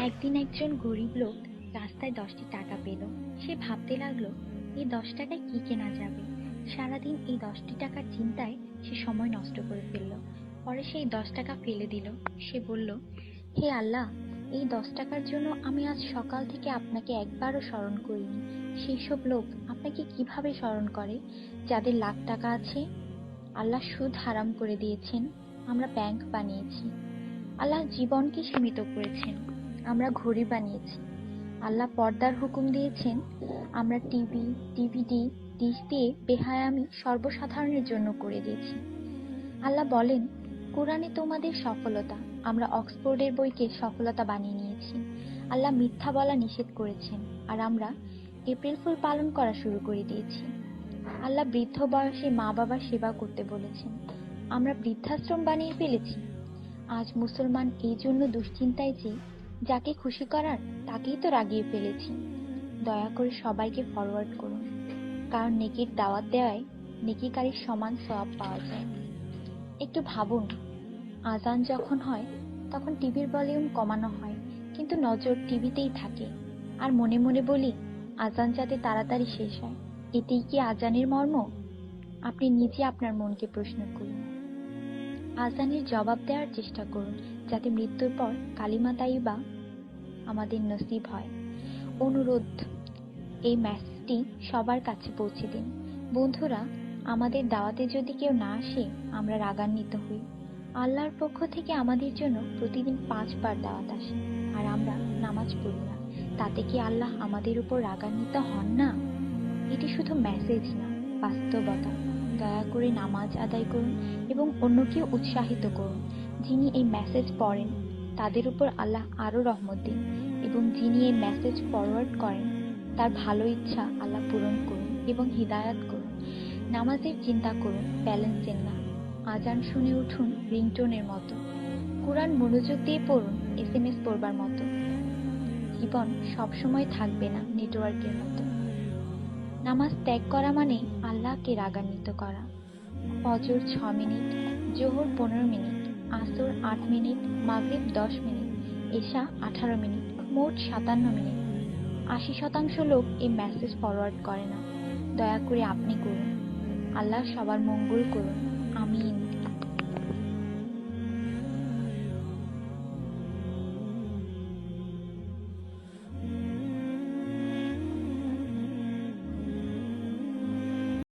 একদিন একজন গরিব লোক রাস্তায় 10টি টাকা পেল। সে ভাবতে লাগলো, এই 10 টাকায় কি কেনা যাবে। সারাদিন এই 10টি টাকার চিন্তায় সে সময় নষ্ট করে ফেলল। পরে সেই 10 টাকা ফেলে দিল। সে বলল, হে আল্লাহ, এই 10 টাকার জন্য আমি আজ সকাল থেকে আপনাকে একবারও স্মরণ করিনি। সেই সব লোক আপনাকে কিভাবে স্মরণ করে যাদের লাখ টাকা আছে? আল্লাহ সুদ হারাম করে দিয়েছেন, আমরা ব্যাংক বানিয়েছি। আল্লাহ জীবনকে সীমিত করেছেন, আমরা ঘড়ি বানিয়েছি। আল্লাহ পর্দার হুকুম দিয়েছেন, আমরা টিভি, ডিভিডি, ডিশ দিয়ে বেহায়ামি সর্বসাধারণের জন্য করে দিয়েছি। আল্লাহ বলেন, কোরআনে তোমাদের সফলতা, আমরা অক্সফোর্ডের বইকে সফলতা বানিয়ে নিয়েছি। আল্লাহ মিথ্যা বলা নিষেধ করেছেন, আর আমরা এপ্রিল ফুল পালন করা শুরু করে দিয়েছি। আল্লাহ বৃদ্ধ বয়সে মা বাবার সেবা করতে বলেছেন, আমরা বৃদ্ধাশ্রম বানিয়ে ফেলেছি। আজ মুসলমান এই জন্য দুশ্চিন্তায় যে যাকে খুশি করার তাকেই তো রাগিয়ে ফেলেছি। দয়া করে সবাইকে ফরওয়ার্ড করুন, কারণ নেকির দাওয়াত দেওয়ায় নেকিকারীর সমান সওয়াব পাওয়া যায়। একটু ভাবুন, আজান যখন হয় তখন টিভির ভলিউম কমানো হয়, কিন্তু নজর টিভিতেই থাকে। আর মনে মনে বলি, আজান যাতে তাড়াতাড়ি শেষ হয়। এটাই কি আজানের মর্ম? আপনি নিজে আপনার মনকে প্রশ্ন করুন। আজানের জবাব দেওয়ার চেষ্টা করুন, যাতে মৃত্যুর পর কালিমা তাইয়্যিবা আমাদের নসিব হয়। অনুরোধ, এই মেসেজটি সবার কাছে পৌঁছে দিন। বন্ধুরা, আমাদের দাওয়াতে যদি কেউ না আসে, আমরা রাগান্বিত হই। আল্লাহর পক্ষ থেকে আমাদের জন্য প্রতিদিন 5 বার দাওয়াত আসে, আর আমরা নামাজ পড়ি না। তাতে কি আল্লাহ আমাদের উপর রাগান্বিত হন না? এটি শুধু মেসেজ না, বাস্তবতা। দয়া করে নামাজ আদায় করুন এবং অন্যকে উৎসাহিত করুন। যিনি এই মেসেজ পড়েন তাদের উপর আল্লাহ আরো রহমত দিন, এবং যিনি এই মেসেজ ফরওয়ার্ড করেন তার ভালো ইচ্ছা আল্লাহ পূরণ করুন এবং হিদায়াত করুন। নামাজের চিন্তা করুন, ব্যালেন্সের না। আজান শুনে উঠুন রিংটোনের মতো। কোরআন মনোযোগ দিয়ে পড়ুন SMS পড়বার মতো। জীবন সবসময় থাকবে না নেটওয়ার্কের মতো। নামাজ ত্যাগ করা মানে আল্লাহকে রাগান্বিত করা। ফজর 6 মিনিট, জোহর 15 মিনিট, আসর 8 মিনিট, মাগরিব 10 মিনিট, এশা 18 মিনিট, মোট 57 মিনিট। 80% লোক এই মেসেজ ফরওয়ার্ড করে না। দয়া করে আপনি করুন। আল্লাহ সবার মঙ্গল করুন। আমিন।